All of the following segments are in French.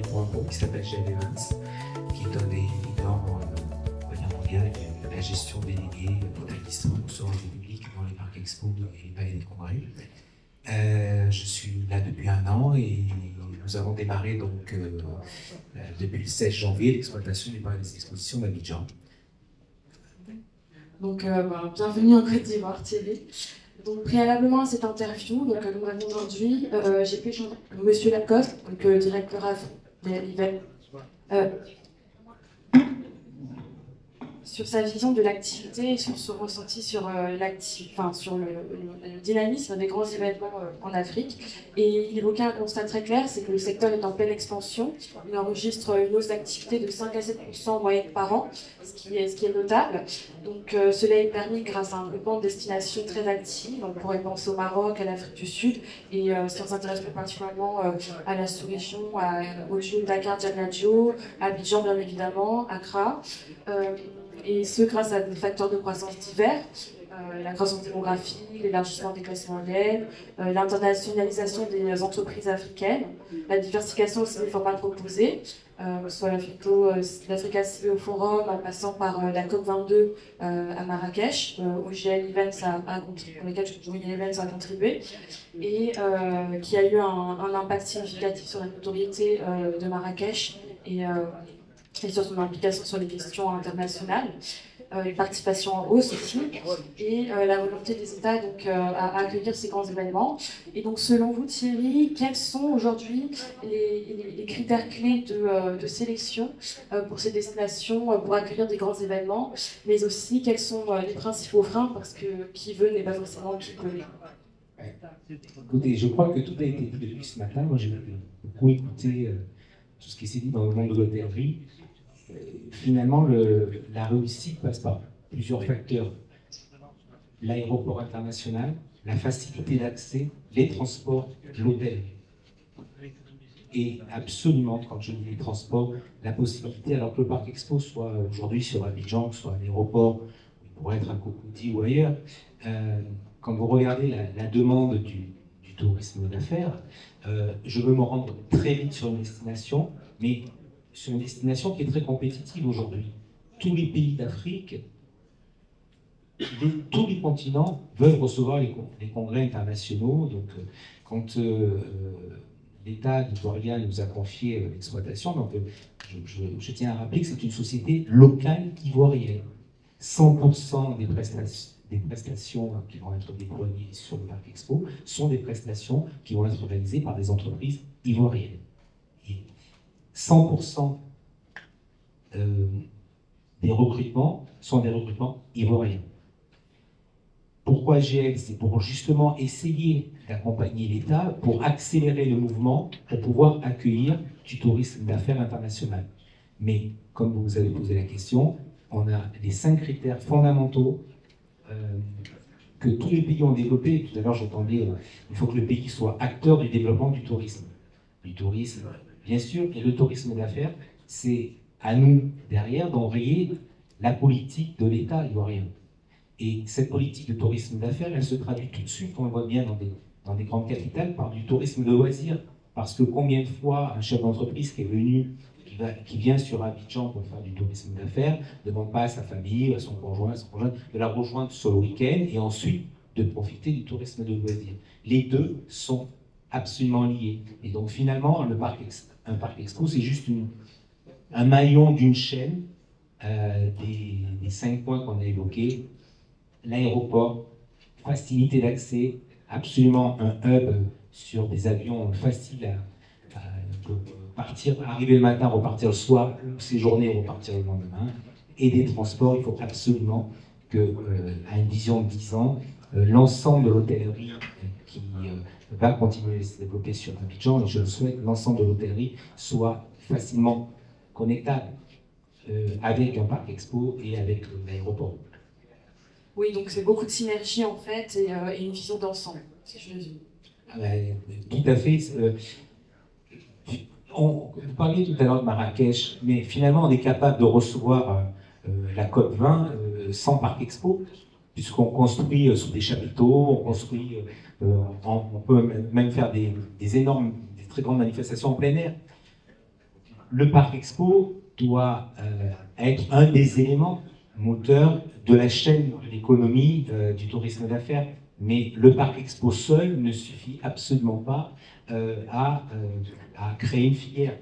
pour un groupe qui s'appelle GL Events, qui est un des leaders mondial de la gestion déléguée pour l'établissement sur le public dans les parcs expo et les palais des congrès. Je suis là depuis 1 an et nous avons démarré donc depuis le 16 janvier l'exploitation du palais des expositions d'Abidjan. Donc, bienvenue en Côte d'Ivoire TV. Donc, préalablement à cette interview, donc, nous avons aujourd'hui, j'ai pu échanger avec Monsieur Lacoste, donc, directeur de l'IVEL, sur sa vision de l'activité et sur son ressenti sur, sur le dynamisme des grands événements en Afrique. Et il évoquait un constat très clair, c'est que le secteur est en pleine expansion. Il enregistre une hausse d'activité de 5 à 7% en moyenne par an, ce qui est notable. Donc cela est permis grâce à un groupement de destinations très actives. On pourrait penser au Maroc, à l'Afrique du Sud, et si on s'intéresse plus particulièrement à la sous-région, aux Jeux Dakar, Diamniadio, à Abidjan bien évidemment, Accra. Et ce grâce à des facteurs de croissance divers, la croissance démographique, l'élargissement des classes moyennes, l'internationalisation des entreprises africaines, la diversification aussi des formats proposés, soit l'Africa CBO Forum en passant par la COP22 à Marrakech, où GL Events pour lesquels GL Events a contribué, et qui a eu un impact significatif sur la notoriété de Marrakech et sur son implication sur les questions internationales, une participation en hausse aussi, et la volonté des États donc, à accueillir ces grands événements. Et donc selon vous Thierry, quels sont aujourd'hui les critères clés de sélection pour ces destinations, pour accueillir des grands événements, mais aussi quels sont les principaux freins, parce que qui veut n'est pas forcément qui peut. Écoutez, je crois que tout a été dit depuis ce matin. Moi j'ai beaucoup écouté tout ce qui s'est dit dans le monde de l'hôtellerie. Finalement, la réussite passe par plusieurs facteurs. L'aéroport international, la facilité d'accès, les transports, l'hôtel. Et absolument, quand je dis les transports, la possibilité, alors que le parc expo soit aujourd'hui sur Abidjan, soit à l'aéroport, il pourrait être à Cocody ou ailleurs, quand vous regardez la demande du tourisme d'affaires, je veux me rendre très vite sur une destination, mais sur une destination qui est très compétitive aujourd'hui. Tous les pays d'Afrique, tous les continents veulent recevoir les congrès internationaux. Donc, quand l'État ivoirien nous a confié l'exploitation, donc je tiens à rappeler que c'est une société locale ivoirienne. 100% des prestations qui vont être déployées sur le parc expo sont des prestations qui vont être réalisées par des entreprises ivoiriennes. 100% des recrutements sont des recrutements ivoiriens. Pourquoi GL? C'est pour justement essayer d'accompagner l'État pour accélérer le mouvement, pour pouvoir accueillir du tourisme d'affaires international. Mais, comme vous avez posé la question, on a les 5 critères fondamentaux que tous les pays ont développés. Tout à l'heure, j'entendais il faut que le pays soit acteur du développement du tourisme. Du tourisme, bien sûr, et le tourisme d'affaires, c'est à nous, derrière, d'enrayer la politique de l'État ivoirien. Et cette politique de tourisme d'affaires, elle se traduit tout de suite, on le voit bien dans des grandes capitales, par du tourisme de loisirs. Parce que combien de fois un chef d'entreprise qui est venu, qui vient sur Abidjan pour faire du tourisme d'affaires, ne demande pas à sa famille, à son conjoint, de la rejoindre sur le week-end et ensuite de profiter du tourisme de loisirs. Les deux sont absolument liés. Et donc finalement, un parc expo, c'est juste un maillon d'une chaîne des 5 points qu'on a évoqués. L'aéroport, facilité d'accès, absolument un hub sur des avions faciles à partir, arriver le matin, repartir le soir, séjourner, repartir le lendemain. Et des transports, il faut absolument que, à une vision de 10 ans, l'ensemble de l'hôtellerie qui va continuer à se développer sur Abidjan, et je le souhaite, l'ensemble de l'hôtellerie soit facilement connectable avec un parc expo et avec l'aéroport. Oui, donc c'est beaucoup de synergie en fait et une vision d'ensemble, si je résume. Tout à fait. Vous parliez tout à l'heure de Marrakech, mais finalement on est capable de recevoir la COP20 sans parc expo, puisqu'on construit sous des chapiteaux, on construit, on peut même faire des très grandes manifestations en plein air. le Parc Expo doit être un des éléments moteurs de la chaîne de l'économie du tourisme d'affaires. Mais le Parc Expo seul ne suffit absolument pas à créer une filière.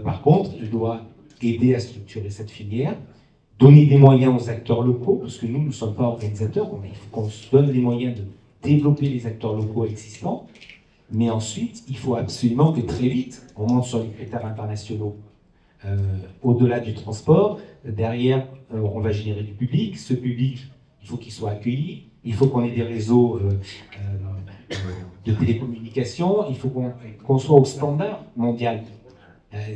Par contre, il doit aider à structurer cette filière, donner des moyens aux acteurs locaux, parce que nous ne sommes pas organisateurs, il faut qu'on se donne les moyens de développer les acteurs locaux existants, mais ensuite, il faut absolument que très vite, on monte sur les critères internationaux. Au-delà du transport, derrière, on va générer du public. Ce public, il faut qu'il soit accueilli, il faut qu'on ait des réseaux de télécommunications, il faut qu'on soit au standard mondial.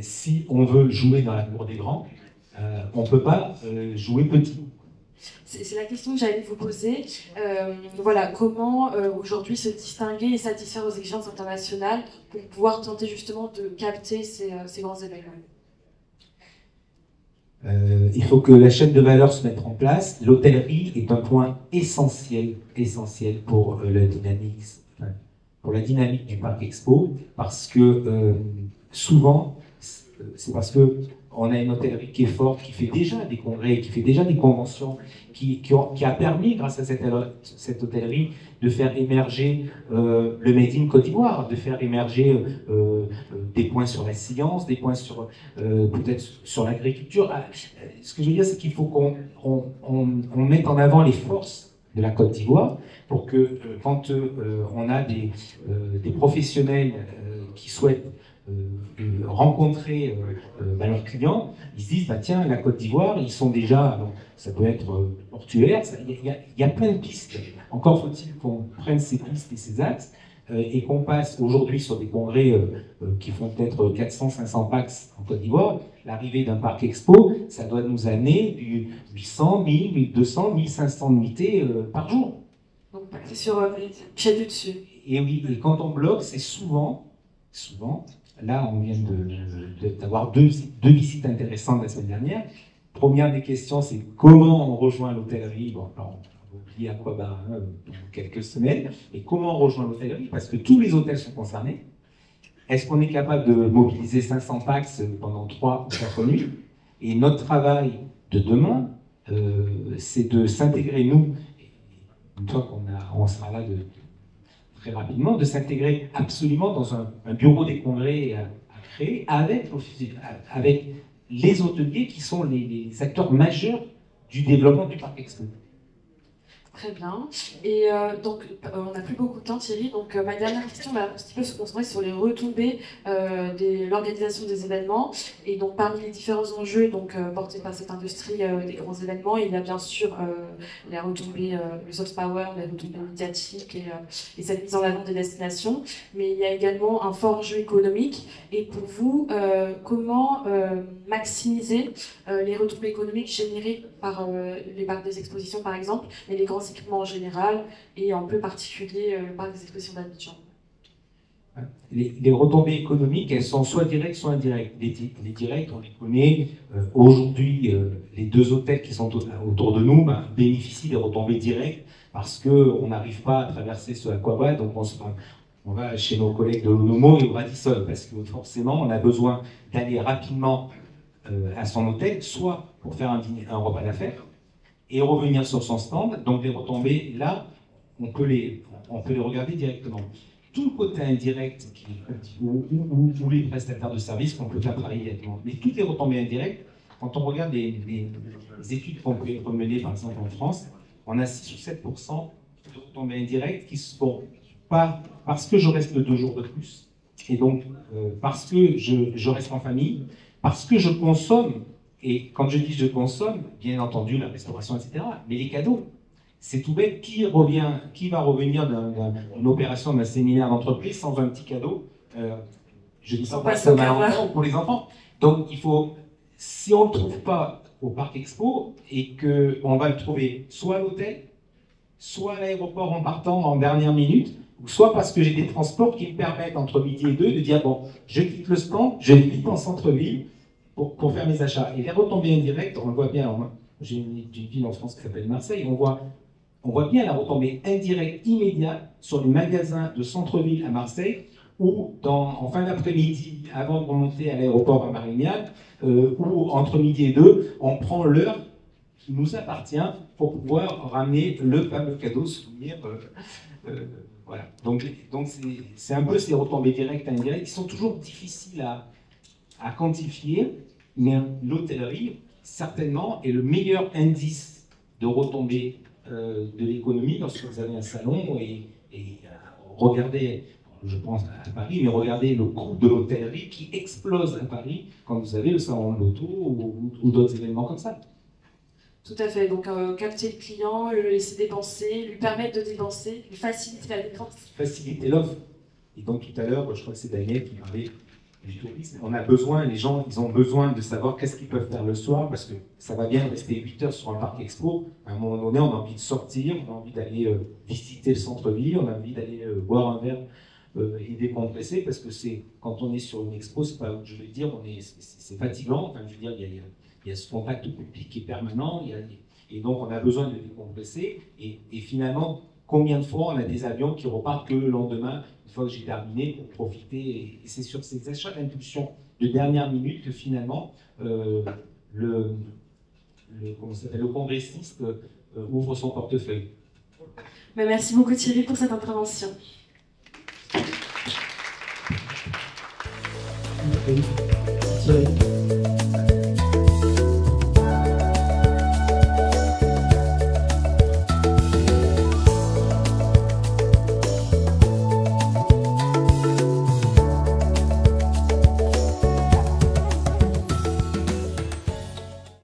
Si on veut jouer dans la cour des grands, on ne peut pas jouer petit. C'est la question que j'allais vous poser. Voilà, comment aujourd'hui se distinguer et satisfaire aux exigences internationales pour pouvoir tenter justement de capter ces grands événements? Il faut que la chaîne de valeur se mette en place. L'hôtellerie est un point essentiel pour la dynamique du Parc Expo, parce que souvent, c'est parce que on a une hôtellerie qui est forte, qui fait déjà des congrès, qui fait déjà des conventions, qui a permis, grâce à cette hôtellerie, de faire émerger le Made in Côte d'Ivoire, de faire émerger des points sur la science, des points sur peut-être sur l'agriculture. Ce que je veux dire, c'est qu'il faut qu'on mette en avant les forces de la Côte d'Ivoire pour que quand on a des professionnels qui souhaitent rencontrer leurs clients, ils se disent bah, tiens, la Côte d'Ivoire, ils sont déjà, ça peut être portuaire, il y a plein de pistes. Encore faut-il qu'on prenne ces pistes et ces axes et qu'on passe aujourd'hui sur des congrès qui font peut-être 400-500 pax en Côte d'Ivoire. L'arrivée d'un parc expo, ça doit nous amener du 800, 1000, 1200, 1500 nuitées par jour. Donc c'est sur pied du dessus. Et oui, et quand on bloque, c'est souvent, là on vient d'avoir deux visites intéressantes la semaine dernière. Première des questions, c'est comment on rejoint l'hôtellerie. Bon, alors, on va oublier Aquabar dans quelques semaines. Et comment on rejoint l'hôtellerie? Parce que tous les hôtels sont concernés. Est-ce qu'on est capable de mobiliser 500 pax pendant 3 ou 4 nuits? Et notre travail de demain, c'est de s'intégrer, nous, une fois qu'on sera là très rapidement, de s'intégrer absolument dans un bureau des congrès à créer avec les hôteliers qui sont les acteurs majeurs du développement du Parc Expo. Très bien. Et donc, on n'a plus beaucoup de temps, Thierry. Donc, ma dernière question va un petit peu se concentrer sur les retombées de l'organisation des événements. Et donc, parmi les différents enjeux donc, portés par cette industrie des grands événements, il y a bien sûr les retombées, le soft power, les retombées médiatiques et cette mise en avant des destinations. Mais il y a également un fort enjeu économique. Et pour vous, comment maximiser les retombées économiques générées par les parcs des expositions, par exemple, et les grands équipements en général, et en peu particulier par des expositions d'Abidjan? Les retombées économiques, elles sont soit directes, soit indirectes. Les directes, on les connaît. Aujourd'hui, les 2 hôtels qui sont autour de nous bénéficient des retombées directes parce qu'on n'arrive pas à traverser ce Aquaba, donc on va chez nos collègues de l'Onomo et au Radisson, parce que forcément, on a besoin d'aller rapidement à son hôtel, soit pour faire un repas d'affaires, et revenir sur son stand. Donc les retombées, là, on peut les regarder directement. Tout le côté indirect, ou les prestataires de services qu'on peut faire travailler directement. Mais toutes les retombées indirectes, quand on regarde les études qu'on peut mener, par exemple en France, on a 6 ou 7% de retombées indirectes qui se font pas parce que je reste 2 jours de plus, et donc parce que je reste en famille, parce que je consomme. Et quand je dis je consomme, bien entendu la restauration, etc., mais les cadeaux, c'est tout bête. Qui va revenir d'une opération, d'un séminaire d'entreprise sans un petit cadeau? Je dis ça pour les enfants. Donc il faut, si on ne le trouve pas au Parc Expo, et qu'on va le trouver soit à l'hôtel, soit à l'aéroport en partant en dernière minute, ou soit parce que j'ai des transports qui me permettent entre midi et 2 de dire bon, je quitte le stand, je quitte en centre-ville, pour faire mes achats. Et les retombées indirectes, on le voit bien. J'ai une ville en France qui s'appelle Marseille, on voit bien la retombée indirecte immédiate sur les magasins de centre-ville à Marseille, ou en fin d'après-midi, avant de remonter à l'aéroport à Marignane, ou entre midi et 2, on prend l'heure qui nous appartient pour pouvoir ramener le fameux cadeau souvenir. Voilà. Donc c'est un peu ces retombées directes et indirectes qui sont toujours difficiles à quantifier, mais l'hôtellerie, certainement, est le meilleur indice de retombées de l'économie lorsque vous avez un salon et regardez, je pense à Paris, mais regardez le coût de l'hôtellerie qui explose à Paris quand vous avez le salon de l'auto ou d'autres événements comme ça. Tout à fait, donc capter le client, le laisser dépenser, lui permettre de dépenser, lui faciliter la dépense. Faciliter l'offre. Et donc tout à l'heure, je crois que c'est Daniel qui parlait du tourisme. On a besoin, les gens, ils ont besoin de savoir qu'est-ce qu'ils peuvent faire le soir, parce que ça va bien rester 8 heures sur un parc expo. À un moment donné, on a envie de sortir, on a envie d'aller visiter le centre-ville, on a envie d'aller boire un verre et décompresser, parce que c'est quand on est sur une expo, c'est pas, je veux dire, c'est fatigant. Enfin, je veux dire, il y a ce contact public qui est permanent, et donc on a besoin de décompresser. Et finalement, combien de fois on a des avions qui repartent que le lendemain, une fois que j'ai terminé, pour profiter. Et c'est sur ces achats d'impulsion de dernière minute que finalement le congressiste ouvre son portefeuille. Mais merci beaucoup Thierry pour cette intervention. Thierry.